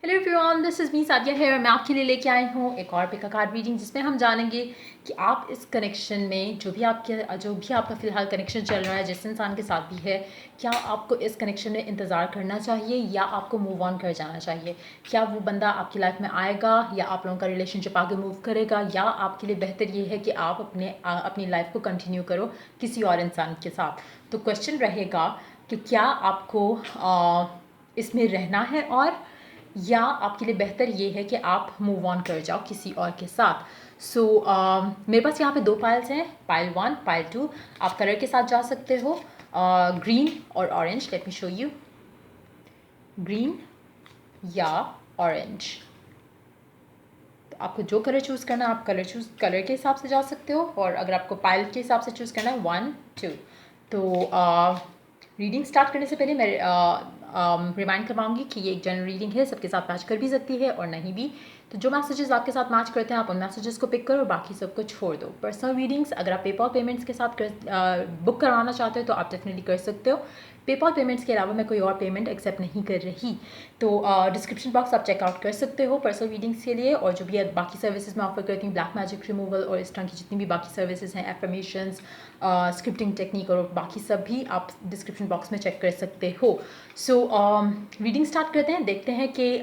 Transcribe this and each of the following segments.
Hello everyone, this is me Sadia है और मैं आपके लिए लेके आई हूँ एक और पिक अ कार्ड रीडिंग जिसमें हम जानेंगे कि आप इस कनेक्शन में जो भी आपका फ़िलहाल कनेक्शन चल रहा है जिस इंसान के साथ भी है, क्या आपको इस कनेक्शन में इंतज़ार करना चाहिए या आपको मूव ऑन कर जाना चाहिए। क्या वो बंदा आपकी लाइफ में आएगा या आप लोगों का रिलेशनशिप आगे मूव करेगा, या आपके लिए बेहतर ये है कि आप अपनी लाइफ को कंटिन्यू करो किसी और इंसान के साथ। तो क्वेश्चन रहेगा कि क्या आपको इसमें रहना है और या आपके लिए बेहतर ये है कि आप मूव ऑन कर जाओ किसी और के साथ। सो मेरे पास यहाँ पे दो पाइल्स हैं, पाइल 1 पाइल 2। आप कलर के साथ जा सकते हो, ग्रीन और orange. Let me show you, green या ऑरेंज। तो आपको जो कलर चूज़ करना है आप कलर के हिसाब से जा सकते हो, और अगर आपको पाइल के हिसाब से चूज़ करना है 1 2। तो रीडिंग स्टार्ट करने से पहले मैं रिमाइंड करवाऊंगी कि ये एक जनरल रीडिंग है, सबके साथ मैच कर भी सकती है और नहीं भी। तो जो मैसेजेस आपके साथ मैच करते हैं आप उन मैसेजेस को पिक करो और बाकी सबको छोड़ दो। पर्सनल रीडिंग्स अगर आप पेपॉल पेमेंट्स के साथ बुक करवाना चाहते हो तो आप डेफिनेटली कर सकते हो। पेपॉल पेमेंट्स के अलावा मैं कोई और पेमेंट एक्सेप्ट नहीं कर रही। तो डिस्क्रिप्शन बॉक्स आप चेकआउट कर सकते हो पर्सनल रीडिंग्स के लिए, और जो भी बाकी सर्विसेज मैं ऑफर करती हूँ, ब्लैक मैजिक रिमूवल और इस तरह की जितनी भी बाकी सर्विसेज हैं, एफर्मेशंस, स्क्रिप्टिंग टेक्निक और बाकी सब भी आप डिस्क्रिप्शन बॉक्स में चेक कर सकते हो। सो रीडिंग स्टार्ट करते हैं, देखते हैं कि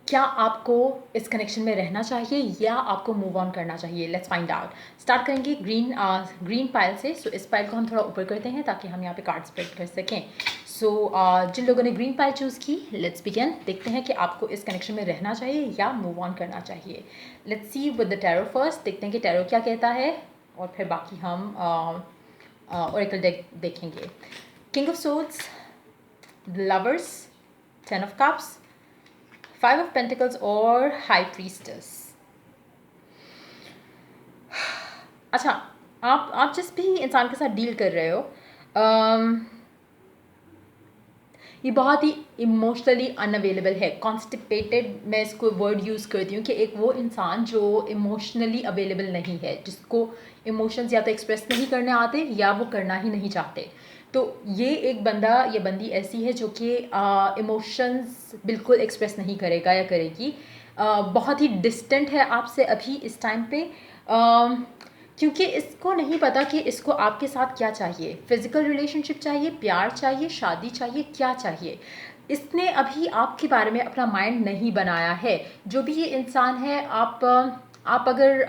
क्या आपको इस कनेक्शन में रहना चाहिए या आपको मूव ऑन करना चाहिए। Let's find out. स्टार्ट करेंगे ग्रीन पाइल से। सो इस पाइल को हम थोड़ा ऊपर करते हैं ताकि हम यहाँ पे कार्ड स्प्रेड कर सकें। सो जिन लोगों ने ग्रीन पाइल चूज़ की, लेट्स बिगिन। देखते हैं कि आपको इस कनेक्शन में रहना चाहिए या मूव ऑन करना चाहिए। Let's see with the tarot first. देखते हैं कि टैरो क्या कहता है और फिर बाकी हम ओरेकल डेक देखेंगे। King of swords, lovers, 10 of cups, 5 of Pentacles और हाई प्रीस्टेस। अच्छा, आप जिस भी इंसान के साथ डील कर रहे हो, ये बहुत ही इमोशनली अनअवेलेबल है। कॉन्स्टिपेटेड मैं इसको वर्ड यूज़ करती हूँ कि एक वो इंसान जो इमोशनली अवेलेबल नहीं है, जिसको इमोशंस या तो एक्सप्रेस नहीं करने आते या वो करना ही नहीं चाहते। तो ये एक बंदा या बंदी ऐसी है जो कि इमोशंस बिल्कुल एक्सप्रेस नहीं करेगा या करेगी। बहुत ही डिस्टेंट है आपसे अभी इस टाइम पे, क्योंकि इसको नहीं पता कि इसको आपके साथ क्या चाहिए। फिजिकल रिलेशनशिप चाहिए, प्यार चाहिए, शादी चाहिए, क्या चाहिए। इसने अभी आपके बारे में अपना माइंड नहीं बनाया है। जो भी ये इंसान है, आप अगर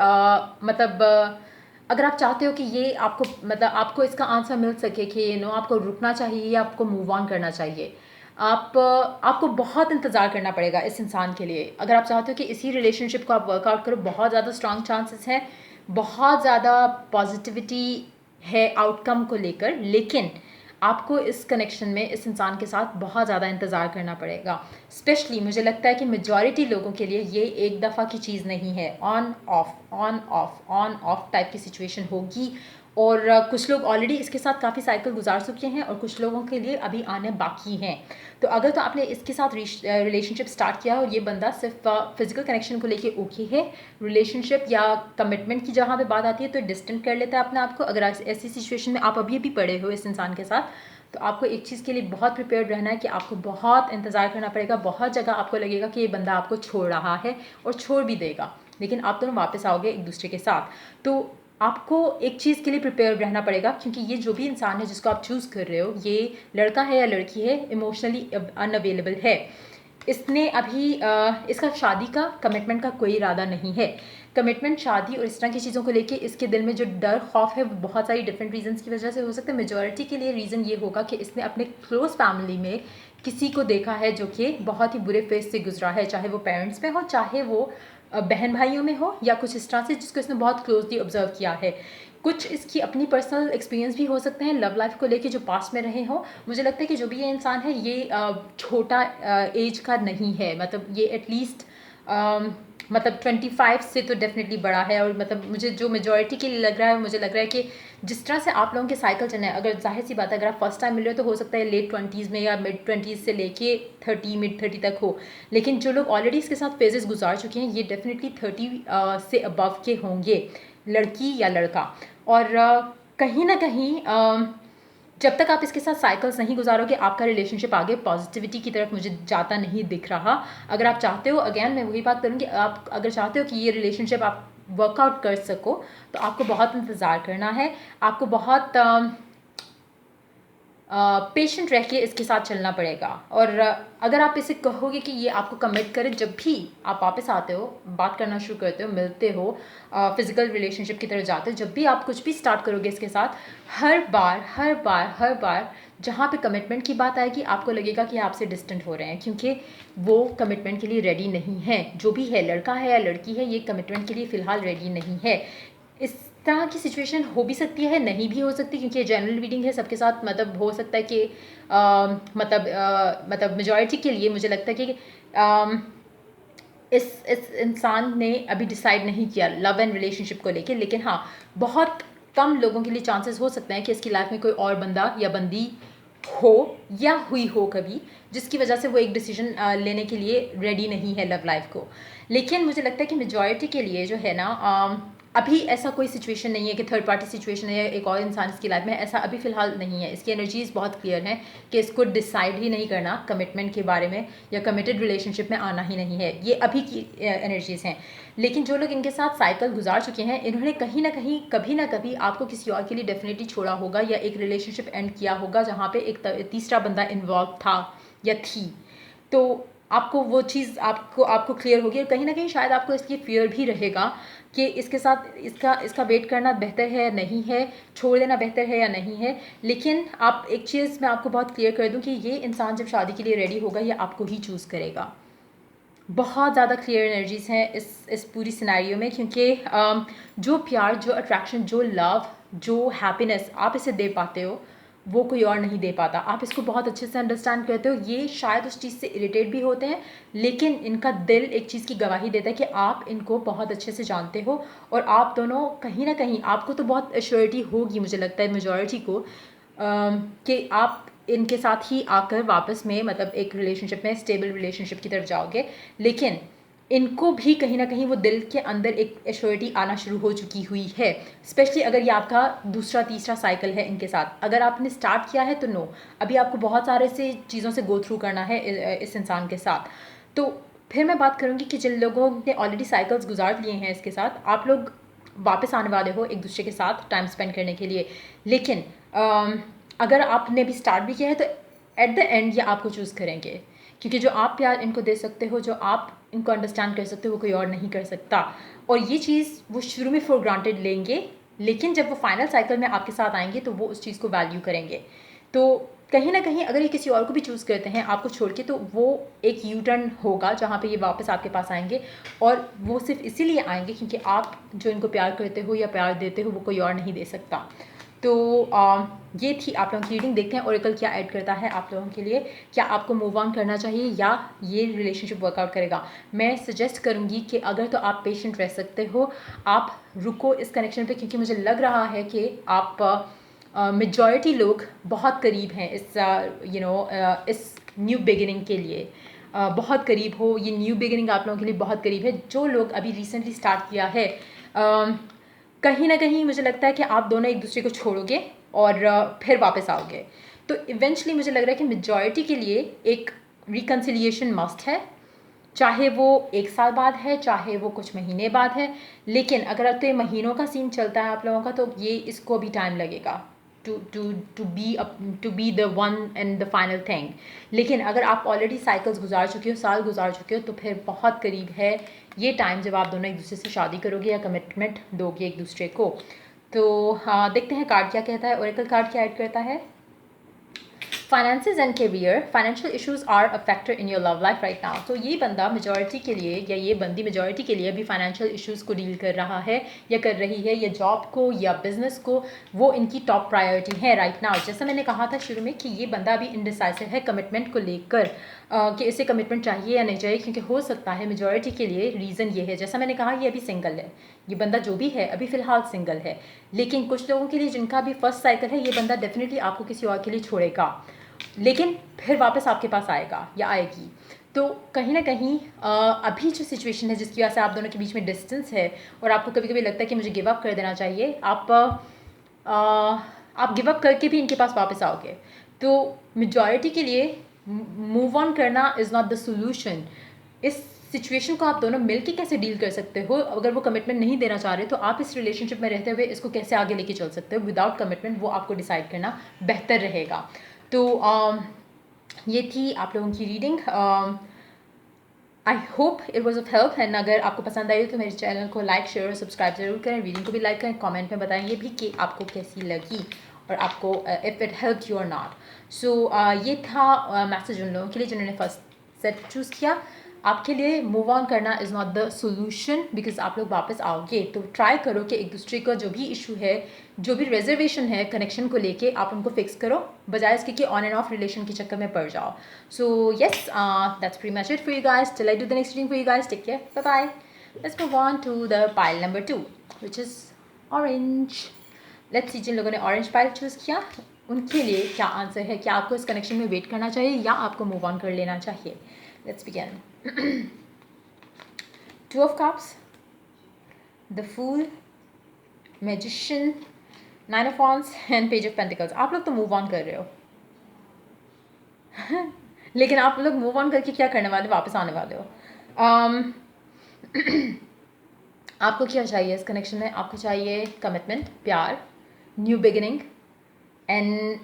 अगर आप चाहते हो कि ये आपको आपको इसका आंसर मिल सके कि आपको रुकना चाहिए या आपको मूव ऑन करना चाहिए, आपको बहुत इंतज़ार करना पड़ेगा इस इंसान के लिए। अगर आप चाहते हो कि इसी रिलेशनशिप को आप वर्कआउट करो, बहुत ज़्यादा स्ट्रॉन्ग चांसेस हैं, बहुत ज़्यादा पॉजिटिविटी है आउटकम को लेकर, लेकिन आपको इस कनेक्शन में इस इंसान के साथ बहुत ज़्यादा इंतज़ार करना पड़ेगा। स्पेशली मुझे लगता है कि मेजॉरिटी लोगों के लिए ये एक दफ़ा की चीज़ नहीं है, ऑन ऑफ टाइप की सिचुएशन होगी। और कुछ लोग ऑलरेडी इसके साथ काफ़ी साइकिल गुजार चुके हैं और कुछ लोगों के लिए अभी आने बाकी हैं। तो अगर तो आपने इसके साथ रिलेशनशिप स्टार्ट किया और ये बंदा सिर्फ फिजिकल कनेक्शन को लेके ओके है, रिलेशनशिप या कमिटमेंट की जहाँ पे बात आती है तो डिस्टेंट कर लेता है अपने आप को। अगर ऐसी सिचुएशन में आप अभी भी पड़े हो इस इंसान के साथ, तो आपको एक चीज़ के लिए बहुत प्रिपेयर्ड रहना है कि आपको बहुत इंतज़ार करना पड़ेगा। बहुत जगह आपको लगेगा कि ये बंदा आपको छोड़ रहा है और छोड़ भी देगा, लेकिन आप दोनों वापस आओगे एक दूसरे के साथ। तो आपको एक चीज़ के लिए प्रिपेयर रहना पड़ेगा, क्योंकि ये जो भी इंसान है जिसको आप चूज़ कर रहे हो, ये लड़का है या लड़की है, इमोशनली अनअवेलेबल है। इसने अभी इसका शादी का, कमिटमेंट का कोई इरादा नहीं है। कमिटमेंट, शादी और इस तरह की चीज़ों को लेके इसके दिल में जो डर खौफ है वो बहुत सारी डिफरेंट रीजंस की वजह से हो सकता है। मेजॉरिटी के लिए रीज़न ये होगा कि इसने अपने क्लोज फैमिली में किसी को देखा है जो कि बहुत ही बुरे फेस से गुजरा है, चाहे वो पेरेंट्स में हो, चाहे वो बहन भाइयों में हो, या कुछ इस तरह से जिसको इसने बहुत क्लोजली ऑब्जर्व किया है। कुछ इसकी अपनी पर्सनल एक्सपीरियंस भी हो सकते हैं लव लाइफ को लेके जो पास्ट में रहे हों। मुझे लगता है कि जो भी ये इंसान है ये छोटा एज का नहीं है, मतलब ये एटलीस्ट 25 से तो डेफिनेटली बड़ा है। और मुझे जो मेजॉरिटी के लिए लग रहा है, मुझे लग रहा है कि जिस तरह से आप लोगों के साइकिल चलना है, अगर जाहिर सी बात है अगर आप फर्स्ट टाइम मिल रहे हो तो हो सकता है लेट 20s में या मिड 20s से लेके 30 मिड 30 तक हो, लेकिन जो लोग ऑलरेडी इसके साथ फेजेस गुजार चुके हैं ये डेफिनेटली 30 से अबव के होंगे, लड़की या लड़का। और कहीं ना कहीं जब तक आप इसके साथ साइकिल्स नहीं गुजारोगे आपका रिलेशनशिप आगे पॉजिटिविटी की तरफ मुझे जाता नहीं दिख रहा। अगर आप चाहते हो, अगेन मैं वही बात करूँगी, आप अगर चाहते हो कि ये रिलेशनशिप आप वर्कआउट कर सको तो आपको बहुत इंतज़ार करना है, आपको बहुत पेशेंट रह के इसके साथ चलना पड़ेगा। और अगर आप इसे कहोगे कि ये आपको कमिट करे, जब भी आप वापस आते हो, बात करना शुरू करते हो, मिलते हो, फिजिकल रिलेशनशिप की तरफ जाते हो, जब भी आप कुछ भी स्टार्ट करोगे इसके साथ, हर बार जहाँ पे कमिटमेंट की बात आएगी आपको लगेगा कि आपसे डिस्टेंट हो रहे हैं, क्योंकि वो कमिटमेंट के लिए रेडी नहीं है। जो भी है, लड़का है या लड़की है, ये कमिटमेंट के लिए फ़िलहाल रेडी नहीं है। इस तरह की सिचुएशन हो भी सकती है, नहीं भी हो सकती, क्योंकि ये जनरल रीडिंग है सबके साथ। मतलब हो सकता है कि मतलब मेजॉरिटी के लिए मुझे लगता है कि अम, इस इंसान ने अभी डिसाइड नहीं किया लव एंड रिलेशनशिप को लेके। लेकिन हाँ, बहुत कम लोगों के लिए चांसेस हो सकते हैं कि इसकी लाइफ में कोई और बंदा या बंदी हो या हुई हो कभी, जिसकी वजह से वो एक डिसीजन लेने के लिए रेडी नहीं है लव लाइफ को। लेकिन मुझे लगता है कि मेजॉरिटी के लिए जो है ना, अभी ऐसा कोई सिचुएशन नहीं है कि थर्ड पार्टी सिचुएशन है या एक और इंसान इसकी लाइफ में, ऐसा अभी फ़िलहाल नहीं है। इसकी एनर्जीज़ बहुत क्लियर हैं कि इसको डिसाइड ही नहीं करना कमिटमेंट के बारे में या कमिटेड रिलेशनशिप में आना ही नहीं है, ये अभी की एनर्जीज़ हैं। लेकिन जो लोग इनके साथ साइकिल गुजार चुके हैं, इन्होंने कहीं ना कहीं कभी ना कभी आपको किसी और के लिए डेफिनेटली छोड़ा होगा या एक रिलेशनशिप एंड किया होगा जहाँ पे एक तीसरा बंदा इन्वॉल्व था या थी। तो आपको वो चीज़ आपको क्लियर होगी, और कहीं ना कहीं शायद आपको इसकी फियर भी रहेगा कि इसके साथ इसका वेट करना बेहतर है या नहीं है, छोड़ देना बेहतर है या नहीं है। लेकिन आप एक चीज़ मैं आपको बहुत क्लियर कर दूं कि ये इंसान जब शादी के लिए रेडी होगा ये आपको ही चूज़ करेगा। बहुत ज़्यादा क्लियर एनर्जीज़ हैं इस पूरी सिनेरियो में, क्योंकि जो प्यार, जो अट्रैक्शन, जो लव, जो हैप्पीनेस आप इसे दे पाते हो वो कोई और नहीं दे पाता। आप इसको बहुत अच्छे से अंडरस्टैंड करते हो। ये शायद उस चीज़ से इरिटेट भी होते हैं, लेकिन इनका दिल एक चीज़ की गवाही देता है कि आप इनको बहुत अच्छे से जानते हो, और आप दोनों कहीं ना कहीं, आपको तो बहुत एश्योरिटी होगी मुझे लगता है मेजॉरिटी को, कि आप इनके साथ ही आकर वापस में मतलब एक रिलेशनशिप में, स्टेबल रिलेशनशिप की तरफ जाओगे। लेकिन इनको भी कहीं ना कहीं वो दिल के अंदर एक एश्योरिटी आना शुरू हो चुकी हुई है, स्पेशली अगर ये आपका दूसरा तीसरा साइकिल है इनके साथ। अगर आपने स्टार्ट किया है तो नो, अभी आपको बहुत सारे से चीज़ों से गो थ्रू करना है इस इंसान के साथ। तो फिर मैं बात करूँगी कि जिन लोगों ने ऑलरेडी साइकिल्स गुजार लिए हैं इसके साथ, आप लोग वापस आने वाले हो एक दूसरे के साथ टाइम स्पेंड करने के लिए। लेकिन अगर आपने भी स्टार्ट भी किया है तो एट द एंड ये आपको चूज़ करेंगे, क्योंकि जो आप प्यार इनको दे सकते हो, जो आप इनको अंडरस्टैंड कर सकते हो, वो कोई और नहीं कर सकता। और ये चीज़ वो शुरू में फॉर ग्रांटेड लेंगे, लेकिन जब वो फाइनल साइकिल में आपके साथ आएंगे तो वो उस चीज़ को वैल्यू करेंगे। तो कहीं ना कहीं अगर ये किसी और को भी चूज़ करते हैं आपको छोड़ के, तो वो एक यू टर्न होगा जहाँ पे ये वापस आपके पास आएंगे, और वो सिर्फ इसीलिए आएंगे क्योंकि आप जो इनको प्यार करते हो या प्यार देते हो वो कोई और नहीं दे सकता। तो ये थी आप लोगों की रीडिंग। देखते हैं ओरेकल क्या ऐड करता है आप लोगों के लिए। क्या आपको मूव ऑन करना चाहिए या ये रिलेशनशिप वर्कआउट करेगा? मैं सजेस्ट करूँगी कि अगर तो आप पेशेंट रह सकते हो, आप रुको इस कनेक्शन पे, क्योंकि मुझे लग रहा है कि आप मेजॉरिटी लोग बहुत करीब हैं इस इस न्यू बिगिनिंग के लिए, बहुत करीब हो। ये न्यू बिगिनिंग आप लोगों के लिए बहुत करीब है। जो लोग अभी रिसेंटली स्टार्ट किया है, कहीं ना कहीं मुझे लगता है कि आप दोनों एक दूसरे को छोड़ोगे और फिर वापस आओगे। तो इवेंचुअली मुझे लग रहा है कि मेजॉरिटी के लिए एक रिकन्सिलिएशन मस्ट है, चाहे वो 1 साल बाद है, चाहे वो कुछ महीने बाद है। लेकिन अगर अब तो ये महीनों का सीन चलता है आप लोगों का, तो ये इसको भी टाइम लगेगा to be the one and the final thing. लेकिन अगर आप ऑलरेडी साइकिल्स गुजार चुके हो, साल गुजार चुके हो, तो फिर बहुत करीब है ये टाइम जब आप दोनों एक दूसरे से शादी करोगे या कमिटमेंट दोगे एक दूसरे को। तो हाँ, देखते हैं कार्ड क्या कहता है। ओरेकल कार्ड क्या ऐड करता है? Finances and career, financial issues are a factor in your love life right now. तो ये बंदा मेजॉरिटी के लिए या ये बंदी मेजॉरिटी के लिए अभी फाइनेंशियल इश्यूज को डील कर रहा है या कर रही है, या जॉब को या बिजनेस को, वो इनकी टॉप प्रायोरिटी है राइट नाउ। जैसा मैंने कहा था शुरू में कि ये बंदा अभी इनडिसाइसिव है कमिटमेंट को लेकर, कि इसे कमिटमेंट चाहिए या नहीं चाहिए, क्योंकि हो सकता है मेजॉरिटी के लिए रीज़न ये है, जैसा मैंने कहा, ये अभी सिंगल है। ये बंदा जो भी है अभी फ़िलहाल सिंगल है। लेकिन कुछ लोगों के लिए जिनका अभी फर्स्ट साइकिल है, ये बंदा डेफिनेटली आपको किसी और के लिए छोड़ेगा, लेकिन फिर वापस आपके पास आएगा या आएगी। तो कहीं ना कहीं अभी जो सिचुएशन है जिसकी वजह से आप दोनों के बीच में डिस्टेंस है और आपको कभी कभी लगता है कि मुझे गिव अप कर देना चाहिए, आप आप गिव अप करके भी इनके पास वापस आओगे। तो मेजॉरिटी के लिए मूव ऑन करना इज़ नॉट द सोल्यूशन। इस सिचुएशन को आप दोनों मिलके कैसे डील कर सकते हो, अगर वो कमिटमेंट नहीं देना चाह रहे तो आप इस रिलेशनशिप में रहते हुए इसको कैसे आगे लेके चल सकते हो विदाउट कमिटमेंट, वो आपको डिसाइड करना बेहतर रहेगा। तो ये थी आप लोगों की reading. I hope it was of help. And अगर आपको पसंद आई तो मेरे चैनल को लाइक शेयर और सब्सक्राइब जरूर करें, रीडिंग को भी लाइक करें, कमेंट में बताएंगे भी कि आपको कैसी लगी और आपको इफ़ इट हेल्प यू और नॉट। सो ये था मैसेज उन लोगों के लिए जिन्होंने फर्स्ट सेट चूज़ किया। आपके लिए मूव ऑन करना is not the solution, because आप लोग वापस आओगे। तो ट्राई करो कि एक दूसरे का जो भी इशू है, जो भी रिजर्वेशन है कनेक्शन को लेके, आप उनको फिक्स करो, बजाय इसके कि ऑन एंड ऑफ रिलेशन के चक्कर में पड़ जाओ। So yes, that's pretty much it for you guys. Till I do the next reading for you guys, take care, bye bye. Let's move on to the pile number 2 which is orange. Let's see, जिन लोगों ने orange pile choose किया उनके लिए क्या answer है। क्या आपको इस कनेक्शन में वेट करना चाहिए या आपको मूव ऑन कर लेना चाहिए? Let's begin. Two of Cups, the Fool, Magician, Nine of Wands and Page of Pentacles। आप लोग तो मूव ऑन कर रहे हो लेकिन आप लोग मूव ऑन करके क्या करने वाले, वापस आने वाले हो। आपको क्या चाहिए इस कनेक्शन में? आपको चाहिए कमिटमेंट, प्यार, न्यू बिगिनिंग। एंड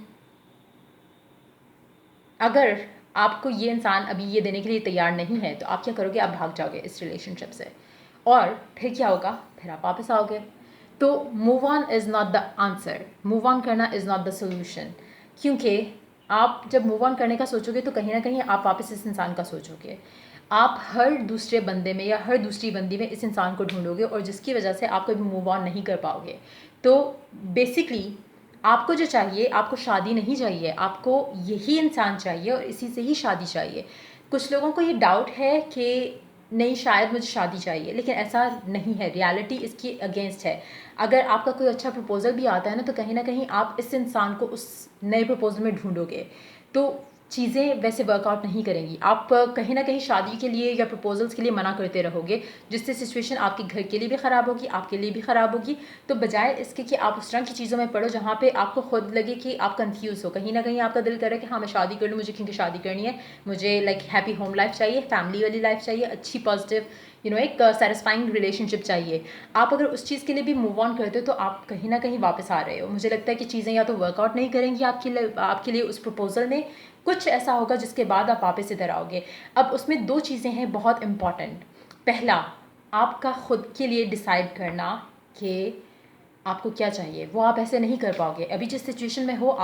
अगर आपको ये इंसान अभी ये देने के लिए तैयार नहीं है तो आप क्या करोगे? आप भाग जाओगे इस रिलेशनशिप से, और फिर क्या होगा? फिर आप वापस आओगे। तो move on is not the answer, move on करना इज़ नॉट द सोल्यूशन। क्योंकि आप जब मूव ऑन करने का सोचोगे तो कहीं ना कहीं आप वापस इस इंसान का सोचोगे। आप हर दूसरे बंदे में या हर दूसरी बंदी में इस इंसान को ढूंढोगे, और जिसकी वजह से आप कभी मूव ऑन नहीं कर पाओगे। तो बेसिकली आपको जो चाहिए, आपको शादी नहीं चाहिए, आपको यही इंसान चाहिए और इसी से ही शादी चाहिए। कुछ लोगों को ये डाउट है कि नहीं शायद मुझे शादी चाहिए, लेकिन ऐसा नहीं है, रियलिटी इसकी अगेंस्ट है। अगर आपका कोई अच्छा प्रपोजल भी आता है ना, तो कहीं ना कहीं आप इस इंसान को उस नए प्रपोजल में ढूंढोगे, तो चीज़ें वैसे वर्कआउट नहीं करेंगी। आप कहीं ना कहीं शादी के लिए या प्रपोजल्स के लिए मना करते रहोगे, जिससे सिचुएशन आपके घर के लिए भी ख़राब होगी, आपके लिए भी ख़राब होगी। तो बजाय इसके कि आप उस तरह की चीज़ों में पढ़ो जहाँ पे आपको खुद लगे कि आप कंफ्यूज हो, कहीं ना कहीं आपका दिल करे कि हाँ मैं शादी कर लूँ, मुझे क्योंकि शादी करनी है, मुझे लाइक हैप्पी होम लाइफ चाहिए, फैमिली वाली लाइफ चाहिए, अच्छी पॉजिटिव एक सेटिस्फाइंग रिलेशनशिप चाहिए। आप अगर उस चीज़ के लिए भी मूव ऑन करते हो तो आप कहीं ना कहीं वापस आ रहे हो। मुझे लगता है कि चीज़ें या तो वर्कआउट नहीं करेंगी आपके लिए उस प्रपोजल में, कुछ ऐसा होगा जिसके बाद आप वापस इधर आओगे। अब उसमें दो चीज़ें हैं बहुत इम्पॉर्टेंट। पहला, आपका खुद के लिए डिसाइड करना कि आपको क्या चाहिए, वो आप ऐसे नहीं कर पाओगे। अभी जिस सिचुएशन में हो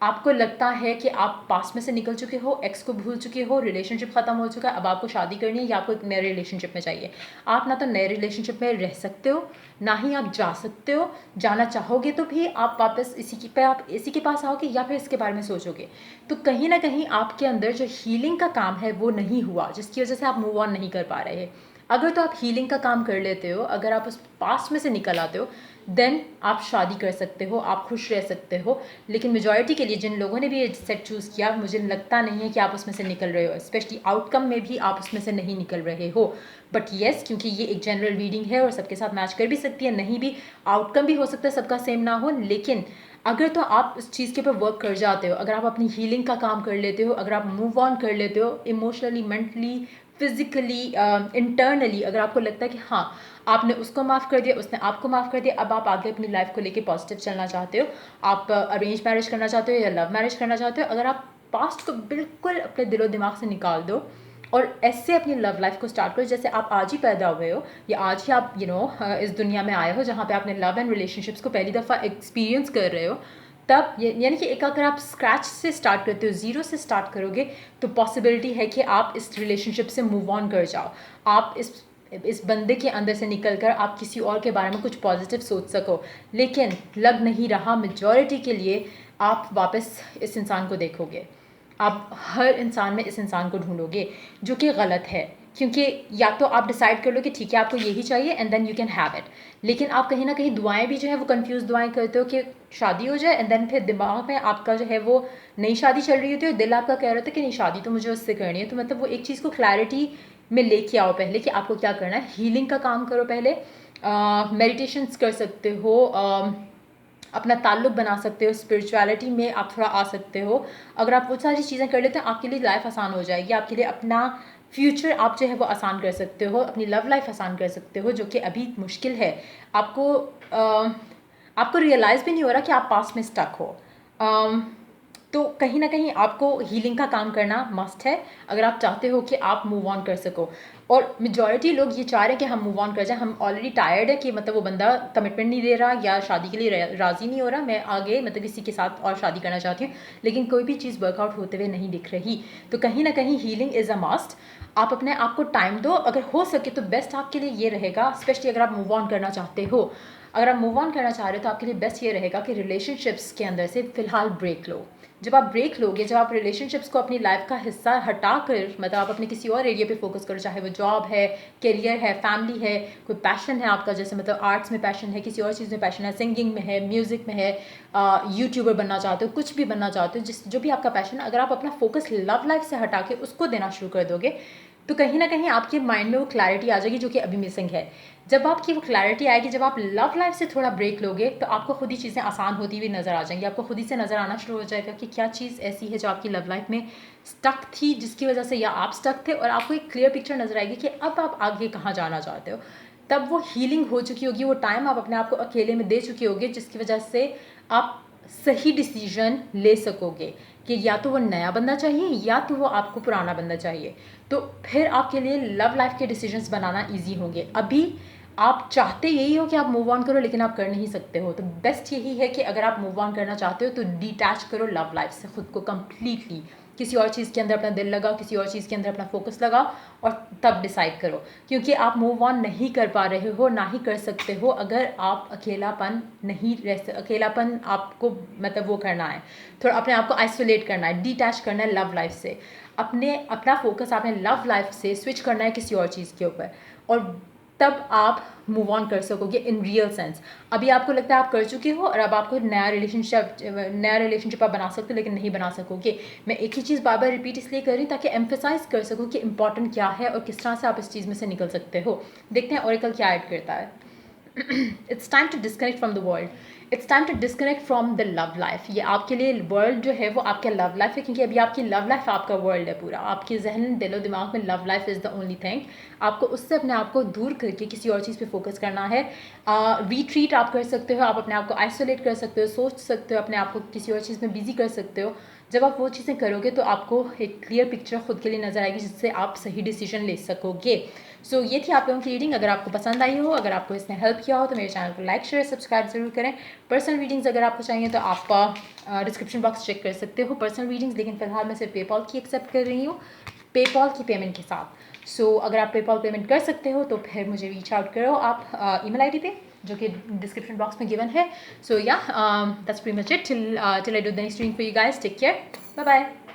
आपको लगता है कि आप पास्ट में से निकल चुके हो, एक्स को भूल चुके हो, रिलेशनशिप ख़त्म हो चुका है, अब आपको शादी करनी है या आपको एक नए रिलेशनशिप में चाहिए। आप ना तो नए रिलेशनशिप में रह सकते हो, ना ही आप जा सकते हो। जाना चाहोगे तो भी आप वापस इसी के पास आओगे या फिर इसके बारे में सोचोगे। तो कहीं ना कहीं आपके अंदर जो हीलिंग का काम है वो नहीं हुआ, जिसकी वजह से आप मूव ऑन नहीं कर पा रहे। अगर तो आप हीलिंग का काम कर लेते हो, अगर आप उस पास्ट में से निकल आते हो, देन आप शादी कर सकते हो, आप खुश रह सकते हो। लेकिन मेजॉरिटी के लिए जिन लोगों ने भी ये सेट चूज़ किया, मुझे लगता नहीं है कि आप उसमें से निकल रहे हो, स्पेशली आउटकम में भी आप उसमें से नहीं निकल रहे हो। बट येस, क्योंकि ये एक जनरल रीडिंग है और सबके साथ मैच कर भी सकती है, नहीं भी, आउटकम भी हो सकता है सबका सेम ना हो। लेकिन अगर तो आप उस चीज़ के ऊपर वर्क कर जाते हो, अगर आप अपनी हीलिंग का काम कर लेते हो, अगर आप मूव ऑन कर लेते हो इमोशनली, मेंटली, फिजिकली, इंटरनली, अगर आपको लगता है कि हाँ आपने उसको माफ़ कर दिया, उसने आपको माफ़ कर दिया, अब आप आगे अपनी लाइफ को लेके पॉजिटिव चलना चाहते हो, आप अरेंज मैरिज करना चाहते हो या लव मैरिज करना चाहते हो, अगर आप पास्ट को बिल्कुल अपने दिलो दिमाग से निकाल दो और ऐसे अपनी लव लाइफ को स्टार्ट करो जैसे आप आज ही पैदा हुए हो या आज ही आप इस दुनिया में आए हो, जहाँ पे आपने लव एंड रिलेशनशिप्स को पहली दफ़ा एक्सपीरियंस कर रहे हो। तब यानी कि एक अगर आप स्क्रैच से स्टार्ट करते हो, ज़ीरो से स्टार्ट करोगे, तो पॉसिबिलिटी है कि आप इस रिलेशनशिप से मूव ऑन कर जाओ। आप इस बंदे के अंदर से निकल कर आप किसी और के बारे में कुछ पॉजिटिव सोच सको। लेकिन लग नहीं रहा मेजॉरिटी के लिए, आप वापस इस इंसान को देखोगे, आप हर इंसान में इस इंसान को ढूंढोगे, जो कि गलत है। क्योंकि या तो आप डिसाइड कर लो कि ठीक है आपको यही चाहिए and then you can have it, लेकिन आप कहीं ना कहीं दुआएं भी जो है वो कंफ्यूज दुआएं करते हो कि शादी हो जाए, एंड देन फिर दिमाग में आपका जो है वो नई शादी चल रही होती है और दिल आपका कह रहा था कि नहीं शादी तो मुझे उससे करनी है। तो मतलब वो एक चीज़ को क्लैरिटी में लेके आओ पहले कि आपको क्या करना है। हीलिंग का काम करो पहले, मेडिटेशंस कर सकते हो, अपना ताल्लुक़ बना सकते हो, स्पिरिचुअलिटी में आप थोड़ा आ सकते हो। अगर आप वो सारी चीज़ें कर लेते हैं, आपके लिए लाइफ आसान हो जाएगी, आपके लिए अपना फ्यूचर आप जो है वो आसान कर सकते हो, अपनी लव लाइफ आसान कर सकते हो, जो कि अभी मुश्किल है। आपको आपको रियलाइज़ भी नहीं हो रहा कि आप पास्ट में स्टक हो। तो कहीं ना कहीं आपको हीलिंग का काम करना मस्ट है, अगर आप चाहते हो कि आप मूव ऑन कर सको। और मेजॉरिटी लोग ये चाह रहे हैं कि हम मूव ऑन कर जाएं, हम ऑलरेडी टायर्ड है कि मतलब वो बंदा कमिटमेंट नहीं दे रहा या शादी के लिए राज़ी नहीं हो रहा, मैं आगे मतलब किसी के साथ और शादी करना चाहती हूँ, लेकिन कोई भी चीज़ वर्कआउट होते हुए नहीं दिख रही। तो कहीं ना कहीं हीलिंग इज़ अ मस्ट। आप अपने आप को टाइम दो, अगर हो सके तो बेस्ट आपके लिए ये रहेगा, स्पेशली अगर आप मूव ऑन करना चाहते हो। अगर आप मूव ऑन करना चाह रहे हो तो आपके लिए बेस्ट ये रहेगा कि रिलेशनशिप्स के अंदर से फ़िलहाल ब्रेक लो। जब आप ब्रेक लोगे, जब आप रिलेशनशिप्स को अपनी लाइफ का हिस्सा हटा कर मतलब आप अपने किसी और एरिया पे फोकस करो, चाहे वो जॉब है, करियर है, फैमिली है, कोई पैशन है आपका, जैसे मतलब आर्ट्स में पैशन है, किसी और चीज़ में पैशन है, सिंगिंग में है, म्यूज़िक में है, यूट्यूबर बनना चाहते हो, कुछ भी बनना चाहते हो, जो भी आपका पैशन है, अगर आप अपना फोकस लव लाइफ से हटा के उसको देना शुरू कर दोगे तो कहीं ना कहीं आपके माइंड में वो क्लैरिटी आ जाएगी जो कि अभी मिसिंग है। जब आपकी वो क्लैरिटी आएगी, जब आप लव लाइफ से थोड़ा ब्रेक लोगे तो आपको खुद ही चीज़ें आसान होती हुई नज़र आ जाएंगी, आपको खुद ही से नज़र आना शुरू हो जाएगा कि क्या चीज़ ऐसी है जो आपकी लव लाइफ में स्टक थी, जिसकी वजह से या आप स्टक थे, और आपको एक क्लियर पिक्चर नज़र आएगी कि अब आप आगे कहाँ जाना चाहते हो। तब वो हीलिंग हो चुकी होगी, वो टाइम आप अपने आप को अकेले में दे चुके होगे, जिसकी वजह से आप सही डिसीजन ले सकोगे कि या तो वो नया बंदा चाहिए या तो वो आपको पुराना बंदा चाहिए। तो फिर आपके लिए लव लाइफ के डिसीजंस बनाना इजी होंगे। अभी आप चाहते यही हो कि आप मूव ऑन करो, लेकिन आप कर नहीं सकते हो, तो बेस्ट यही है कि अगर आप मूव ऑन करना चाहते हो तो डिटैच करो लव लाइफ से खुद को कम्प्लीटली, किसी और चीज़ के अंदर अपना दिल लगाओ, किसी और चीज़ के अंदर अपना फोकस लगाओ और तब डिसाइड करो। क्योंकि आप मूव ऑन नहीं कर पा रहे हो, ना ही कर सकते हो, अगर आप अकेलापन नहीं रह अकेलापन आपको मतलब वो करना है, थोड़ा अपने आप को आइसोलेट करना है, डिटैच करना है लव लाइफ से, अपना फोकस आपने लव लाइफ से स्विच करना है किसी और चीज़ के ऊपर, और तब आप मूव ऑन कर सकोगे इन रियल सेंस। अभी आपको लगता है आप कर चुके हो और अब आपको नया रिलेशनशिप आप बना सकते हो, लेकिन नहीं बना सकोगे। मैं एक ही चीज़ बार बार रिपीट इसलिए कर रही हूँ ताकि एम्फेसाइज कर सकूँ कि इंपॉर्टेंट क्या है और किस तरह से आप इस चीज़ में से निकल सकते हो। देखते हैं ओरेकल क्या ऐड करता है। It's time to disconnect from the world, it's time to disconnect from the love life. ये आपके लिए वर्ल्ड जो है वो आपका लव लाइफ है, क्योंकि अभी आपकी लव लाइफ आपका वर्ल्ड है पूरा, आपके जहन दिलो दिमाग में love life is the only thing. आपको उससे अपने आप को दूर करके किसी और चीज़ पे फोकस करना है। रिट्रीट आप कर सकते हो, आप अपने आप को आइसोलेट कर सकते हो, सोच सकते हो, अपने आप को किसी और चीज़ में बिजी कर सकते हो। जब आप वो चीज़ें करोगे तो आपको एक क्लियर पिक्चर खुद के लिए नज़र आएगी, जिससे आप सही डिसीजन ले सकोगे। सो ये थी आप लोगों की रीडिंग। अगर आपको पसंद आई हो, अगर आपको इसने हेल्प किया हो, तो मेरे चैनल को लाइक शेयर सब्सक्राइब जरूर करें। पर्सनल रीडिंग्स अगर आपको चाहिए तो आप डिस्क्रिप्शन बॉक्स चेक कर सकते हो पर्सनल रीडिंग्स, लेकिन फिलहाल मैं सिर्फ पेपॉल की एक्सेप्ट कर रही हूँ, पेपॉल की पेमेंट के साथ। सो अगर आप पेपॉल पेमेंट कर सकते हो तो फिर मुझे रीच आउट करो आप ईमेल आईडी पे, जो कि डिस्क्रिप्शन बॉक्स में गिवन है। So yeah that's pretty much it till I do the next reading for you guys. Take care, bye bye.